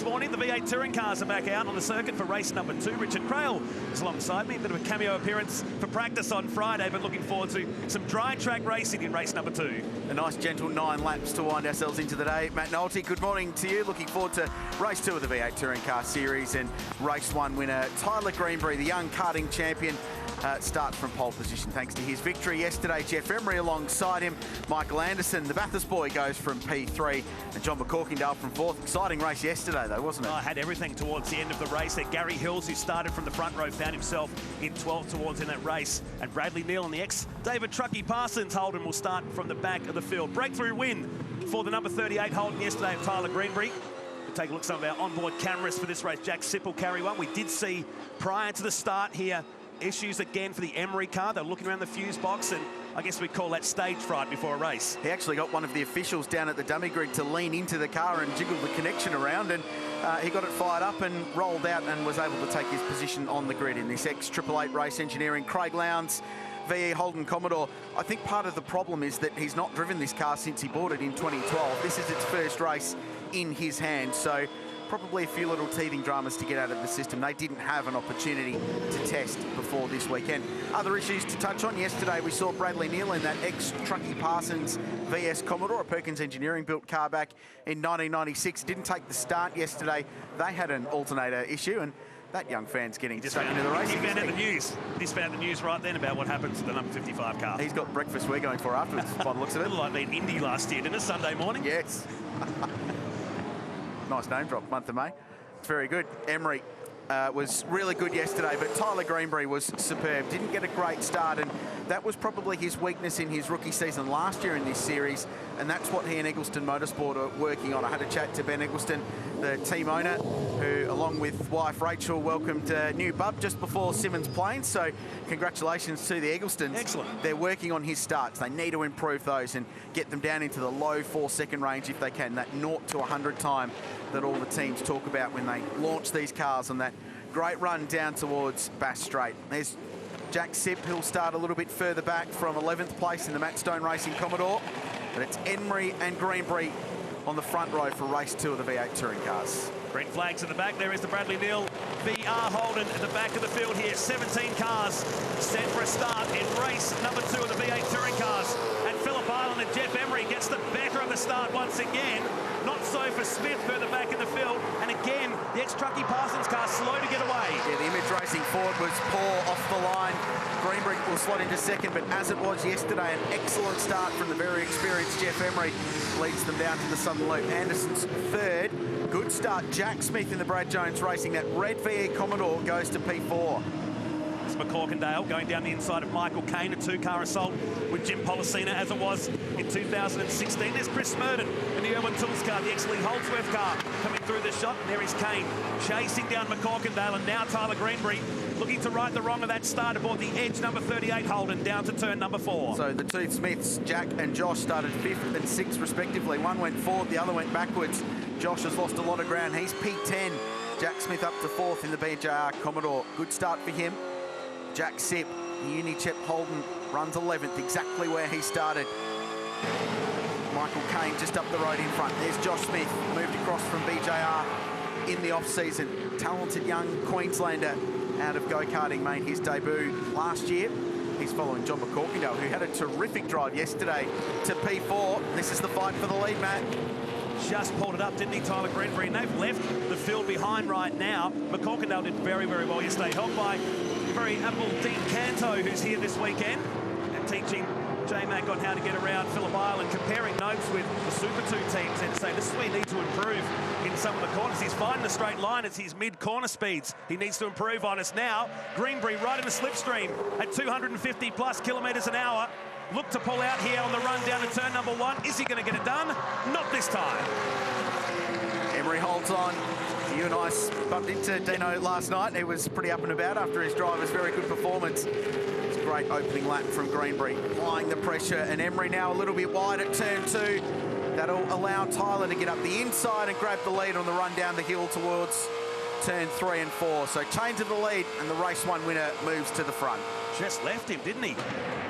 This morning, the V8 touring cars are back out on the circuit for race number 2. Richard Crail is alongside me. A bit of a cameo appearance for practice on Friday, but looking forward to some dry track racing in race number 2. A nice gentle 9 laps to wind ourselves into the day. Matt Nolte, good morning to you. Looking forward to race 2 of the V8 touring car series, and race 1 winner Tyler Greenbury, the young karting champion, starts from pole position thanks to his victory yesterday. Jeff Emery alongside him. Michael Anderson, the Bathurst boy, goes from P3, and John McCorkindale from 4th. Exciting race yesterday though, wasn't it? I had everything towards the end of the race there. Gary Hills, who started from the front row, found himself in 12th towards in that race, and Bradley Neal and the ex-David Truckee Parsons Holden will start from the back of the field. Breakthrough win for the number 38 Holden yesterday of Tyler Greenbury. We'll take a look at some of our onboard cameras for this race. Jack Sipp will carry one. We did see prior to the start here issues again for the Emery car. They're looking around the fuse box, and I guess we call that stage fright before a race. He actually got one of the officials down at the dummy grid to lean into the car and jiggle the connection around, and he got it fired up and rolled out and was able to take his position on the grid in this ex-888 race engineering. Craig Lowndes, VE Holden Commodore. I think part of the problem is that he's not driven this car since he bought it in 2012. This is its first race in his hands, so probably a few little teething dramas to get out of the system. They didn't have an opportunity to test before this weekend. Other issues to touch on. Yesterday we saw Bradley Neal in that ex-Truckee Parsons VS Commodore, a Perkins Engineering built car back in 1996. Didn't take the start yesterday. They had an alternator issue, and that young fan's getting straight into the racing. He found out the news. He found out the news right then about what happened to the number 55 car. He's got breakfast we're going for afterwards, by the looks of it. A little like being Indy last year, didn't it? Sunday morning. Yes. Nice name drop, month of May. It's very good. Emery was really good yesterday, but Tyler Greenbury was superb. Didn't get a great start, and that was probably his weakness in his rookie season last year in this series, and that's what he and Eggleston Motorsport are working on. I had a chat to Ben Eggleston, the team owner, who, along with wife Rachel, welcomed new bub just before Simmons Plains, so congratulations to the Egglestons. Excellent. They're working on his starts. They need to improve those and get them down into the low 4-second range if they can, that 0 to 100 time that all the teams talk about when they launch these cars on that great run down towards Bass Strait. There's Jack Sipp, who'll start a little bit further back from 11th place in the Matt Stone Racing Commodore. But it's Emery and Greenbury on the front row for race 2 of the V8 touring cars. Green flags at the back. There is the Bradley Neal VR Holden at the back of the field here. 17 cars set for a start in race number 2 of the V8 touring cars. And Phillip Island and Jeff Emery gets the better of the start once again. Not so for Smith further back in the field. And again, the ex-Truckee Parsons car slow to get away. Yeah, the Image Racing Ford was poor off the line. Greenbury will slot into second, but as it was yesterday, an excellent start from the very experienced Jeff Emery leads them down to the Southern Loop. Anderson's third. Good start. Jack Smith in the Brad Jones Racing. That red VE Commodore goes to P4. It's McCorkindale going down the inside of Michael Kane, a 2-car assault with Jim Policina as it was in 2016. There's Chris Smurden in the Irwin Tools car, the ex-Lee Holdsworth car coming through the shot. And there is Kane chasing down McCorkindale, and now Tyler Greenbury looking to right the wrong of that start aboard the Edge number 38 Holden down to turn number 4. So the two Smiths, Jack and Josh, started 5th and 6th respectively. One went forward, the other went backwards. Josh has lost a lot of ground. He's P10. Jack Smith up to 4th in the BJR Commodore. Good start for him. Jack Sipp, Unichep Holden, runs 11th, exactly where he started. Michael Kane just up the road in front. There's Josh Smith, moved across from BJR in the off-season. Talented young Queenslander out of go-karting, made his debut last year. He's following John McCorkindale, who had a terrific drive yesterday to P4. This is the fight for the lead, Matt. Just pulled it up, didn't he, Tyler Greenbury? And they've left the field behind right now. McCorkindale did very, very well yesterday, helped by the very able Dean Canto, who's here this weekend and teaching J-Mac on how to get around Phillip Island, comparing notes with the Super 2 teams and saying this is where he needs to improve in some of the corners. He's finding the straight line as his mid-corner speeds. He needs to improve on us now. Greenbury right in the slipstream at 250 plus kilometres an hour. Look to pull out here on the run down to turn number 1. Is he going to get it done? Not this time. Emery holds on. You and I bumped into Dino last night. He was pretty up and about after his driver's very good performance. It's a great opening lap from Greenbury, applying the pressure, and Emery now a little bit wide at turn 2. That'll allow Tyler to get up the inside and grab the lead on the run down the hill towards turn 3 and 4. So chain to the lead, and the race 1 winner moves to the front. Just left him, didn't he?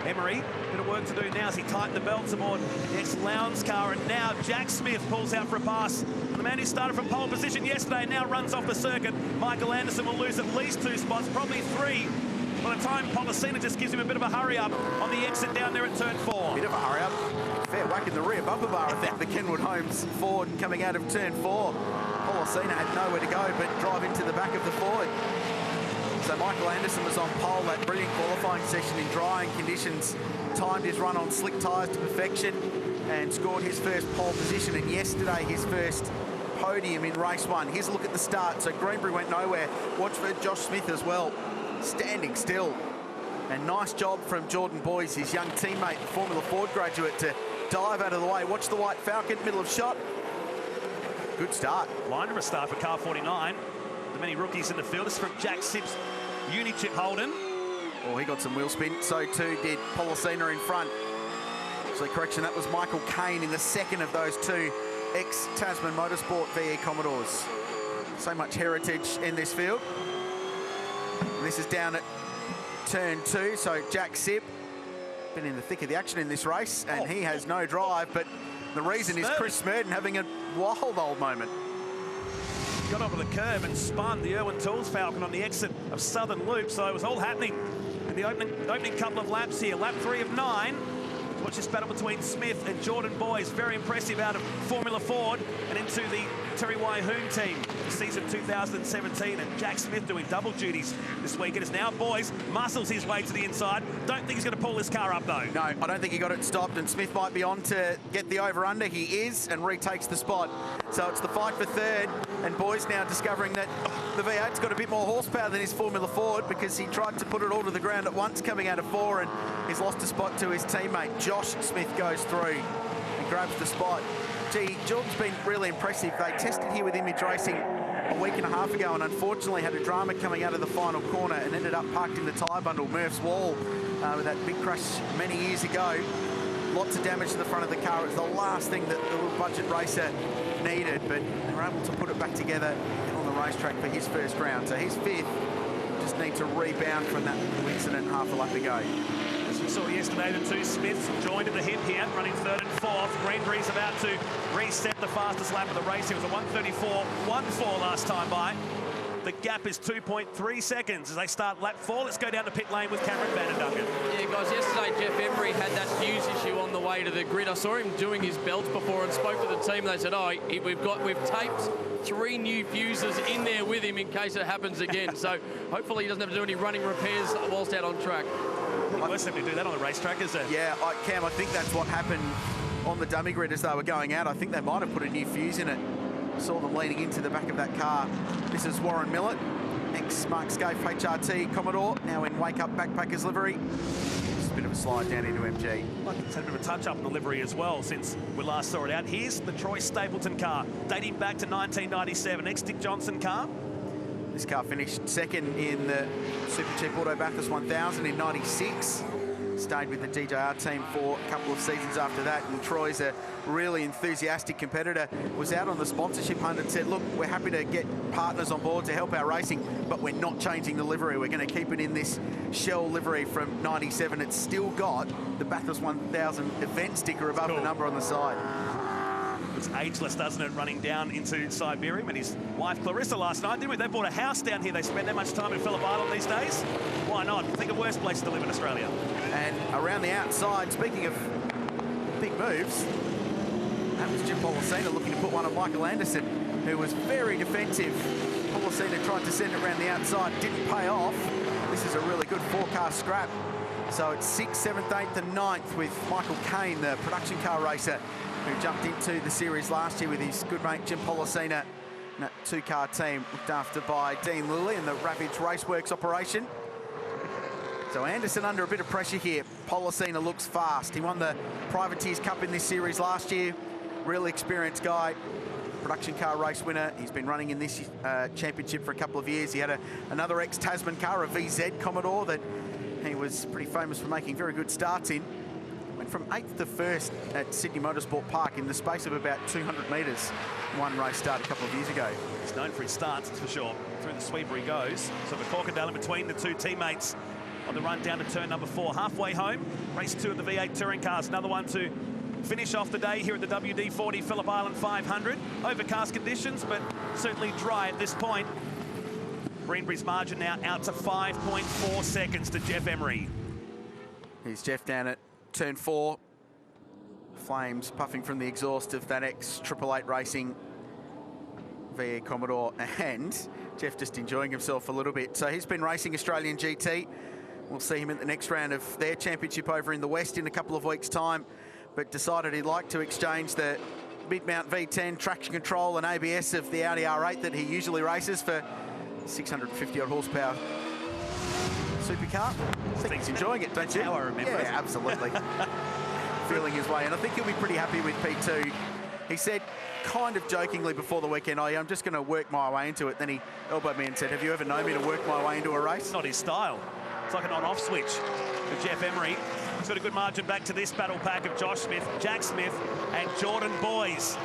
Emery, bit of work to do now as he tightened the belts aboard the ex-Lowndes car, and now Jack Smith pulls out for a pass The man who started from pole position yesterday now runs off the circuit. Michael Anderson will lose at least 2 spots, probably 3. By the time Policina just gives him a bit of a hurry up on the exit down there at turn 4. Bit of a hurry up. Fair whack in the rear bumper bar, I think, the Kenwood Homes Ford coming out of turn 4. Policina had nowhere to go but drive into the back of the Ford. So Michael Anderson was on pole, that brilliant qualifying session in drying conditions, timed his run on slick tyres to perfection and scored his first pole position, and yesterday his first podium in race 1. Here's a look at the start. So Greenbury went nowhere. Watch for Josh Smith as well, standing still. And nice job from Jordan Boyes, his young teammate, the Formula Ford graduate, to dive out of the way. Watch the White Falcon, middle of shot. Good start. Line of a start for car 49. The many rookies in the field. This is from Jack Sips, Unichip Holden. Oh, he got some wheel spin. So too did Policina in front. So correction, that was Michael Caine in the second of those 2 ex-Tasman Motorsport VE Commodores. So much heritage in this field. And this is down at turn 2, so Jack Sipp been in the thick of the action in this race, and he has no drive, but the reason is Chris Smurden having a wild old moment. Got over the curb and spun the Irwin Tools Falcon on the exit of Southern Loop, so it was all happening in the opening couple of laps here. Lap 3 of 9. Watch this battle between Smith and Jordan Boyes. Very impressive out of Formula Ford and into the Terry Waihoon team for season 2017. And Jack Smith doing double duties this week. It is now Boyes muscles his way to the inside. Don't think he's going to pull this car up, though. No, I don't think he got it stopped, and Smith might be on to get the over-under. He is, and retakes the spot. So it's the fight for third, and Boyes now discovering that the V8's got a bit more horsepower than his Formula Ford, because he tried to put it all to the ground at once coming out of 4, and he's lost a spot to his teammate. Josh Smith goes through and grabs the spot. Gee, Jordan's been really impressive. They tested here with Image Racing a week and a half ago, and unfortunately had a drama coming out of the final corner and ended up parked in the tyre bundle, Murph's Wall, with that big crash many years ago. Lots of damage to the front of the car. It was the last thing that the little budget racer needed, but they were able to put it back together on the racetrack for his first round. So he's 5th. Just need to rebound from that incident half a lap ago. As we saw yesterday, the 2 Smiths joined at the hip here, running 3rd and 4th. Greenbury's about to reset the fastest lap of the race. It was a 1:34.14 last time by. The gap is 2.3 seconds as they start lap 4. Let's go down to pit lane with Cameron Vanderducken. Yeah, guys, yesterday Jeff Emery had that fuse issue on the way to the grid. I saw him doing his belts before and spoke to the team. They said, oh, we've taped 3 new fuses in there with him in case it happens again. So hopefully he doesn't have to do any running repairs whilst out on track. Worse than to do that on the racetrack, is it? Yeah, Cam, I think that's what happened on the dummy grid as they were going out. I think they might have put a new fuse in it. Saw them leaning into the back of that car. This is Warren Millett, ex-Mark Scaife HRT Commodore, now in Wake Up Backpackers livery. Just a bit of a slide down into MG. Like it's had a bit of a touch-up in the livery as well since we last saw it out. Here's the Troy Stapleton car, dating back to 1997, ex-Dick Johnson car. This car finished 2nd in the Super Cheap Auto Bathurst 1000 in 96. Stayed with the DJR team for a couple of seasons after that, and Troy's a really enthusiastic competitor. Was out on the sponsorship hunt and said, look, we're happy to get partners on board to help our racing, but we're not changing the livery. We're going to keep it in this Shell livery from 97. It's still got the Bathurst 1000 event sticker above the number on the side. It's ageless, doesn't it, running down into Siberia. And his wife Clarissa last night, didn't we? They bought a house down here. They spend that much time in Phillip Island these days. Why not? Think of worse place to live in Australia. And around the outside, speaking of big moves, that was Jim Policina looking to put one on Michael Anderson, who was very defensive. Policina tried to send it around the outside, didn't pay off. This is a really good 4-car scrap. So it's 6th, 7th, 8th and 9th with Michael Caine, the production car racer, who jumped into the series last year with his good mate Jim Policina. And that 2-car team looked after by Dean Lilly in the Ravage Raceworks operation. So Anderson under a bit of pressure here. Policina looks fast. He won the Privateers Cup in this series last year. Really experienced guy. Production car race winner. He's been running in this championship for a couple of years. He had another ex-Tasman car, a VZ Commodore, that he was pretty famous for making very good starts in. Went from 8th to 1st at Sydney Motorsport Park in the space of about 200 metres. One race start a couple of years ago. He's known for his starts, that's for sure. Through the sweeper he goes. So the Corkindale in between the 2 teammates on the run down to turn number 4. Halfway home, race 2 of the V8 touring cars. Another one to finish off the day here at the WD-40 Phillip Island 500. Overcast conditions, but certainly dry at this point. Greenbury's margin now out to 5.4 seconds to Jeff Emery. Here's Jeff down at turn 4. Flames puffing from the exhaust of that ex-888 Racing VE Commodore, and Jeff just enjoying himself a little bit. So he's been racing Australian GT. We'll see him at the next round of their championship over in the West in a couple of weeks' time, but decided he'd like to exchange the mid-mount V10 traction control and ABS of the Audi R8 that he usually races for 650 odd horsepower supercar. I think he's enjoying it, don't you? How I remember it. Yeah, absolutely. Feeling his way, and I think he'll be pretty happy with P2. He said, kind of jokingly before the weekend, I'm just going to work my way into it. Then he elbowed me and said, have you ever known me to work my way into a race? It's not his style. It's like an on-off switch for Jeff Emery. He's got a good margin back to this battle pack of Josh Smith, Jack Smith and Jordan Boys.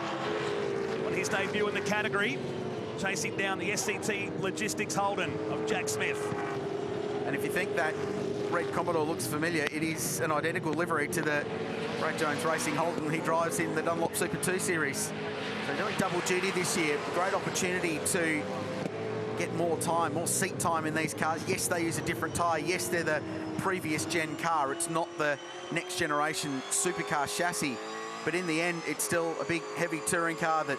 On his debut in the category, chasing down the SCT Logistics Holden of Jack Smith. And if you think that red Commodore looks familiar, it is an identical livery to the Brad Jones Racing Holden he drives in the Dunlop Super 2 Series. So doing double duty this year. Great opportunity to get more time, more seat time in these cars. Yes, they use a different tyre. Yes, they're the previous gen car. It's not the next generation supercar chassis. But in the end, it's still a big, heavy touring car that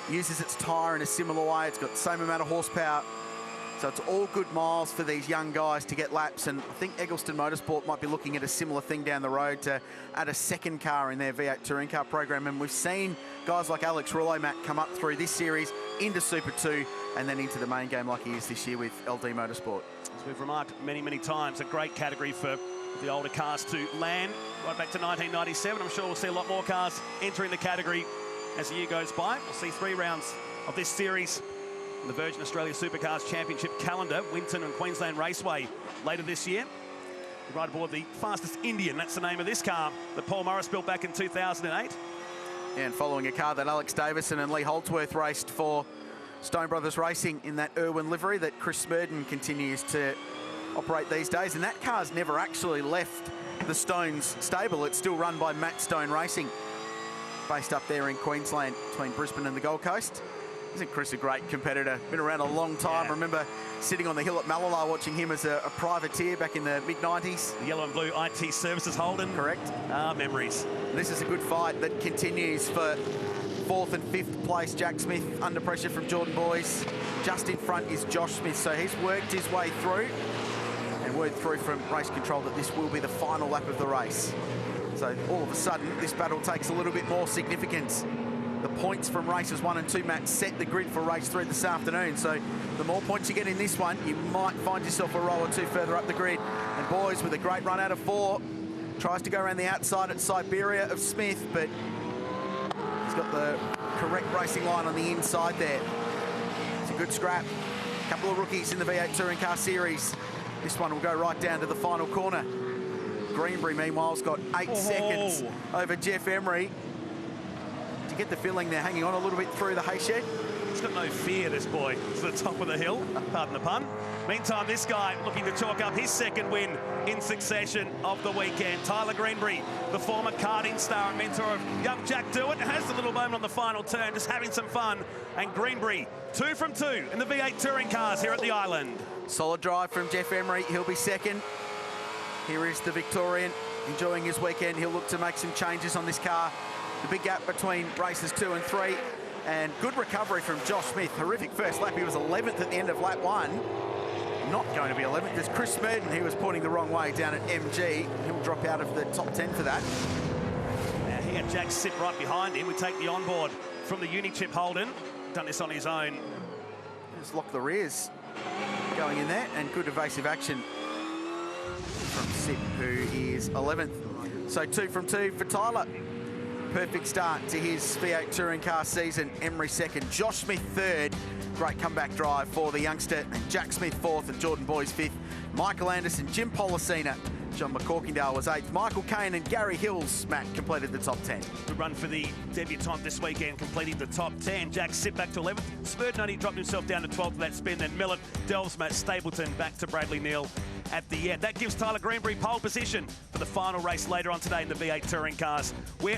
uses its tyre in a similar way. It's got the same amount of horsepower. So it's all good miles for these young guys to get laps, and I think Eggleston Motorsport might be looking at a similar thing down the road to add a second car in their V8 touring car program. And we've seen guys like Alex Rouleau, Matt, come up through this series into Super 2 and then into the main game like he is this year with LD Motorsport. As we've remarked many, many times, a great category for the older cars to land right back to 1997. I'm sure we'll see a lot more cars entering the category as the year goes by. We'll see 3 rounds of this series. The Virgin Australia Supercars Championship calendar, Winton and Queensland Raceway later this year. We ride aboard the fastest Indian, that's the name of this car that Paul Morris built back in 2008. And following a car that Alex Davison and Lee Holdsworth raced for Stone Brothers Racing in that Irwin livery that Chris Smurden continues to operate these days. And that car's never actually left the Stones stable. It's still run by Matt Stone Racing, based up there in Queensland between Brisbane and the Gold Coast. Isn't Chris a great competitor? Been around a long time. Yeah. Remember sitting on the hill at Malala watching him as a privateer back in the mid-90s. The yellow and blue IT Services Holden. Correct. Memories. This is a good fight that continues for 4th and 5th place. Jack Smith under pressure from Jordan Boys. Just in front is Josh Smith. So he's worked his way through, and word through from race control that this will be the final lap of the race. So all of a sudden, this battle takes a little bit more significance. The points from races 1 and 2, Matt, set the grid for race 3 this afternoon. So the more points you get in this one, you might find yourself a row or 2 further up the grid. And Boys with a great run out of 4. Tries to go around the outside at Siberia of Smith, but he's got the correct racing line on the inside there. It's a good scrap. A couple of rookies in the V8 Touring Car Series. This one will go right down to the final corner. Greenbury, meanwhile, has got 8 seconds over Jeff Emery. You get the feeling they're hanging on a little bit through the hay shed. He's got no fear, this boy. It's the top of the hill, pardon the pun. Meantime, this guy looking to chalk up his second win in succession of the weekend. Tyler Greenbury, the former karting star and mentor of young Jack Dewitt, has the little moment on the final turn, just having some fun. And Greenbury, 2 from 2 in the V8 touring cars here at the Island. Solid drive from Jeff Emery. He'll be second. Here is the Victorian enjoying his weekend. He'll look to make some changes on this car. The big gap between races 2 and 3, and good recovery from Josh Smith. Horrific first lap. He was 11th at the end of lap 1. Not going to be 11th. There's Chris Smurden, who was pointing the wrong way down at MG. He'll drop out of the top 10 for that. Now he had Jack sit right behind him. We take the onboard from the Unichip Holden. Done this on his own. Just lock the rears going in there, and good evasive action from Sip, who is 11th. So 2 from 2 for Tyler. Perfect start to his V8 touring car season. Emery second, Josh Smith third. Great comeback drive for the youngster. And Jack Smith fourth and Jordan Boys fifth. Michael Anderson, Jim Policina, John McCorkindale was 8th. Michael Caine and Gary Hills, Matt, completed the top 10. Good run for the debutant this weekend, completing the top 10. Jack Sipp back to 11th. Smurden only dropped himself down to 12th for that spin. Then Millet, Delves, Matt Stapleton back to Bradley Neal. at the end. That gives Tyler Greenbury pole position for the final race later on today in the V8 Touring Cars. We're